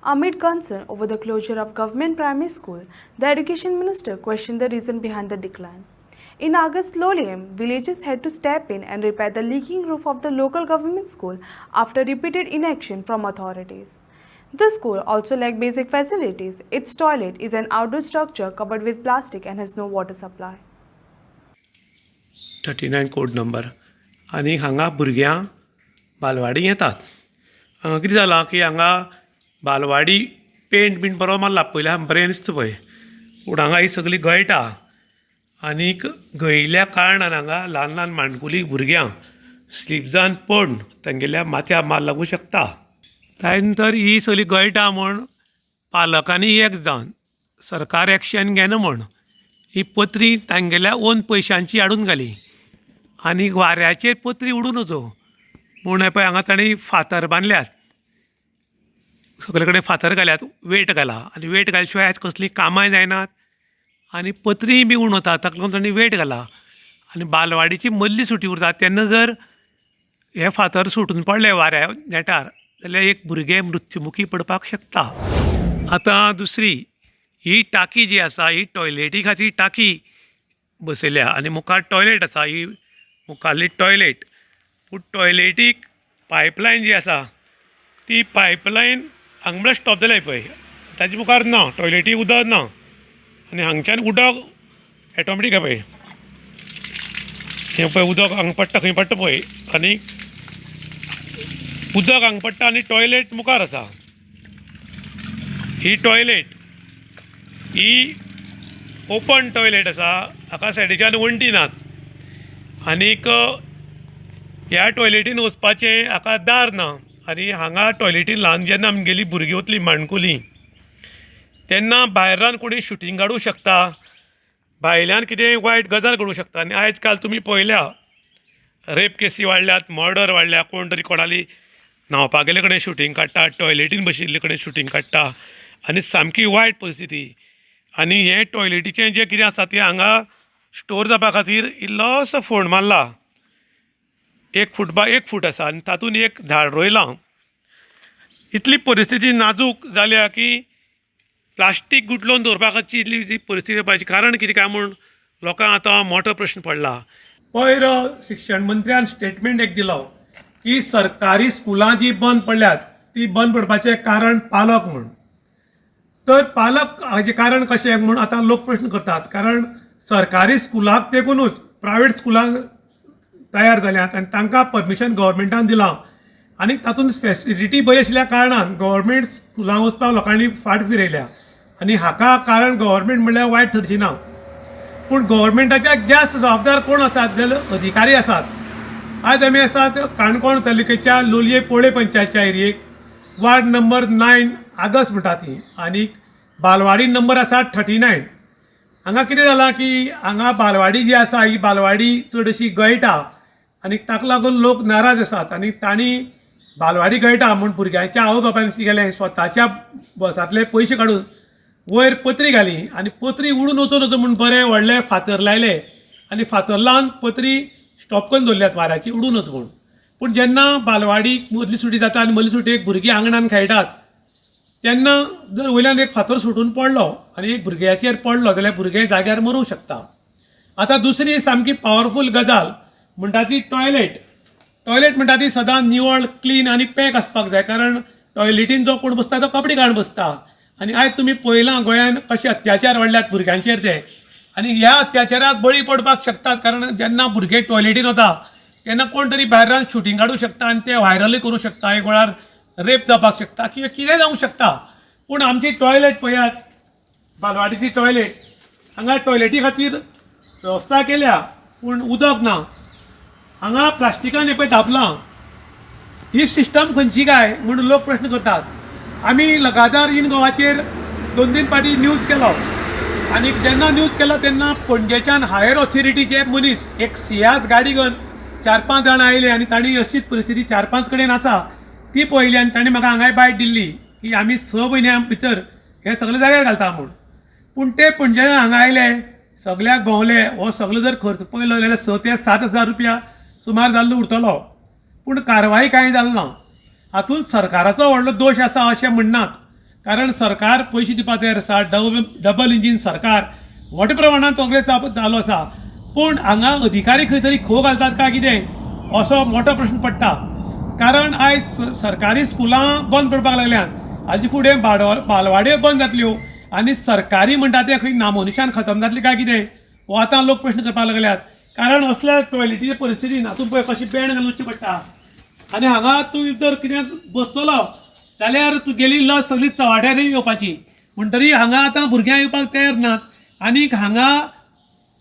Amid concern over the closure of government primary school, the education minister questioned the reason behind the decline. In August, Loliem, villagers had to step in and repair the leaking roof of the local government school after repeated inaction from authorities. The school also lacked basic facilities. Its toilet is an outdoor structure covered with plastic and has no water supply. 39 code number आनी हांगा भुरग्यां बालवाडी येतात. हांगा कितें जालां की हांगा बालवाडी पेंट बीन बरो मारला, पयल्या बरें दिसता पळय, पूण हांगा ही सगळी गळटा आनीक गळिल्ल्या कारणान हांगा ल्हान ल्हान माणकुली भुरग्यांक स्लीप जावन पडून तांगेल्या माथ्यार मार लागूं शकता. त्या नंतर ही सगळी गळटा म्हूण पालकांनी एक जावन सरकार एक्शन घेना म्हूण ही पत्री तांगेल्या ओन पयशांची हाडून घाली आनी वाऱ्याचेर पत्री उडून वचो म्हूण हे पळय हांगा तांणी फातर बांदल्यात, सगळे कडेन फातर घाल्यात, वेट घाला आनी वेट घाल्या शिवाय कसलीं कामांय जायनात आनी पत्रीय बी उडोवतात. ताका लागून तांणी वेट घाला आनी बालवाडीची मदली सुटी उरता तेन्ना जर हे फातर सुटून पडले वाऱ्या नेटार जाल्यार एक भुरगें मृत्युमुखी पडपाक शकता. आतां दुसरी ही टाकी जी आसा ही टॉयलेटी खातीर टाकी बसयल्या आनी मुखार टॉयलेट आसा, ही मुखारली टॉयलेट. पूण टॉयलेटीक पायपलायन जी आसा ती पायपलायन हांगा म्हळ्यार स्टॉप जाल्या पळय, ताजे मुखार ना, टॉयलेटीक उदक ना आनी हांगच्यान उदक ऑटोमॅटीक पळय हें पळय उदक हांगा पडटा, खंय पडटा पळय आनी उदक हांगा पडटा आनी टॉयलेट मुखार आसा. ही टॉयलेट ही ओपन टॉयलेट आसा, हाका सायडीच्यान वण्टी नात आनीक ह्या टॉयलेटीन वचपाचें हाका दार ना आनी हांगा टॉयलेटीन ल्हान जेन्ना आमगेलीं भुरगीं वतलीं माणकुलीं तेन्ना भायल्यान कोणी शुटींग काडूंक शकता, भायल्यान कितेंय वायट गजाल घडूंक शकता. आनी आयज काल तुमी पळयल्या रेप केसी वाडल्यात, मर्डर वाडल्या, कोण तरी कोणाली न्हांवपाक गेले कडेन शुटींग काडटा, टॉयलेटीन बशिल्ले कडेन शुटींग काडटा आनी सामकी वायट परिस्थिती. आनी हे टॉयलेटीचें जें कितें आसा तें हांगा स्टोर जावपा खातीर इल्लोसो फोंड मारला, 1 फूट बाय 1 फूट आसा आनी तातूंत एक झाड रोयलां. इतली परिस्थिती नाजूक जाल्या की प्लास्टीक गुठलोवन दवरपा खातीर इतली जी परिस्थिती येवपाची कारण कितें काय म्हूण लोकांक आतां मोठो प्रश्न पडला. पयर शिक्षण मंत्र्यान स्टेटमेंट एक दिलो की सरकारी स्कुलां जी बंद पडल्यात ती बंद पडपाचें कारण पालक म्हूण. तर पालक हाजें कारण कशें म्हूण आतां लोक प्रश्न करतात. कारण सरकारी स्कुलाक तेंकूनच प्रायवेट स्कुलां तयार जाल्यात आनी तांकां परमिशन गव्हर्मेंटान दिलां आनी तातूंत फेसिलिटी बरी आशिल्ल्या कारणान गव्हर्मेंट स्कुलां वचपाक लोकांनी फाट फिरयल्या आनी हाका कारण गव्हर्मेंट म्हणल्यार वायट थरची ना. पूण गव्हर्मेंटाच्या जास्त जबाबदार कोण आसात जाल्यार अधिकारी आसात. आज आमी आसात काणकोण तालुक्याच्या लोलये पोळे पंचायतच्या एरियेक, वार्ड नंबर 9 आगस्ट म्हणटा ती, आनी बालवाडी नंबर आसा 39. हांगा कितें जालां की हांगा बालवाडी जी आसा ही बालवाडी चड अशी गळटा आनी ताका लागून लोक नाराज आसात आनी तांणी बालवाडी गळटा म्हूण भुरग्यांच्या आवय बापायन कितें केलें, स्वताच्या बसांतले पयशे काडून वयर पत्री घाली आनी पत्री उडून वचून म्हूण बरें व्हडले फातर लायले आनी फातर लावन पत्री स्टॉप करून दवरल्यात वाऱ्याची उडून वच म्हूण. पूण जेन्ना बालवाडी मदली सुटी जाता आनी मदली सुटीक भुरगीं आंगणान खेळटात तेन्ना जर वयल्यान एक फातर सुटून पडलो आनी एक भुरग्याचेर पडलो जाल्यार भुरगें जाग्यार मरूंक शकता. आतां दुसरी सामकी पावरफूल गजाल म्हणटा ती टॉयलेट. टॉयलेट म्हणटा ती सदां निवळ, क्लीन आनी पॅक आसपाक जाय. कारण टॉयलेटीन जो कोण बसता तो कपडे घालून बसता आनी आयज तुमी पळयलां गोंयांत कशे अत्याचार वाडल्यात भुरग्यांचेर ते, आनी ह्या अत्याचाराक बळी पडपाक शकतात. कारण जेन्ना भुरगे टॉयलेटीन वता तेन्ना कोण तरी भायल्यान शुटींग काडूंक शकता आनी ते व्हायरलूय करूंक शकता, एक वेळार रेप जावपाक शकता किंवा कितेंय जावंक शकता. पूण आमची टॉयलेट पळयात, बालवाडीची टॉयलेट, हांगा टॉयलेटी खातीर वेवस्था केल्या पूण उदक ना. हांगा प्लास्टिकान हे पळय धापलां, ही सिस्टम खंयची काय म्हणून लोक प्रश्न करतात. आमी लगातार इन गोवाचेर 2-3 फावटी न्यूज केलो आनी जेन्ना न्यूज केलो तेन्ना पणजेच्यान हायर ऑथॉरिटीचे मनीस एक सियाज गाडी घेवन 4-5 जाणां आयले आनी तांणी अशीच परिस्थिती 4-5 कडेन आसा ती पळयली आनी तांणी म्हाका हांगाय बायट दिल्ली की आमी 6 म्हयन्यां भितर हे सगळे जाग्यार घालता म्हूण. पूण ते पणजेच्यान हांगा आयले, सगळ्याक भोंवले, हो सगळो जर खर्च पळयलो जाल्यार 6 ते 7 हजार रुपया सुमार जाल्लो उरतलो. पूण कारवाही कांय जाली ना. हातूंत सरकाराचो व्हडलो दोश आसा अशें म्हणनात, कारण सरकार पयशे दिवपाक तयार आसा, डबल इंजीन सरकार मोठ्या प्रमाणात प्रोग्रेस जालो आसा, पूण हांगा अधिकारी खंय तरी खो घालतात काय कितें असो मोठो प्रश्न पडटा. कारण आयज सरकारी स्कुलां बंद पडपाक लागल्यात, हाजे फुडें बालवाड्यो बंद जातल्यो आनी सरकारी म्हणटा तें खंय नामोनिशान खतम जातलें काय कितें हो आतां लोक प्रश्न करपाक लागल्यात. कारण असल्या टॉयलेटीचे परिस्थितीन हातूंत पळय कशें बँड घालून वचचें पडटा. आनी हांगा तूं जर कितें बसतलो जाल्यार तुगेली लज सगळी चवाट्यार येवपाची. म्हणटरी हांगा आतां भुरग्यां येवपाक तयार नात. आनीक हांगा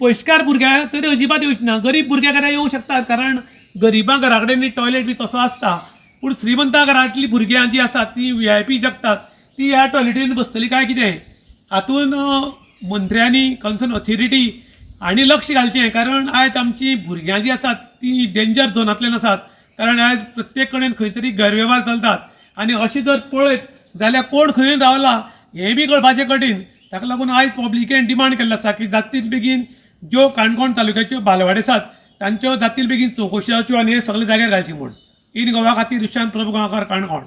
पयशेकार भुरग्यां तरी अजिबात येवचे ना. गरीब भुरग्यां घरा येवंक शकतात, कारण गरिबां घरा कडेन टॉयलेट बी तसो आसता. पूण श्रीमंतां घरांतलीं भुरग्यां जीं आसात तीं VIP जगतात, ती ह्या टॉयलेटीन बसतलीं काय कितें. हातून मंत्र्यांनी कन्सर्न ऑथॉरिटी आनी लक्ष घालचें. कारण आयज आमचीं भुरग्यां जीं आसात तीं डेंजर झोनांतल्यान आसात. कारण आयज प्रत्येक कडेन खंय तरी गैरवेव्हार चलतात. आनी अशें जर पळयत जाल्यार कोण खंय रावला हें बी कळपाचें कठीण. ताका लागून आयज पब्लिकेन डिमांड केल्लो आसा की जाता तितले बेगीन ज्यो काणकोण तालुक्याच्यो बालवाडी आसात तांच्यो जाता तितले बेगीन चवकशी जावच्यो आनी हे सगळे जाग्यार घालची म्हूण. इन गोवा खातीर विशांत प्रभू गांवकार, काणकोण.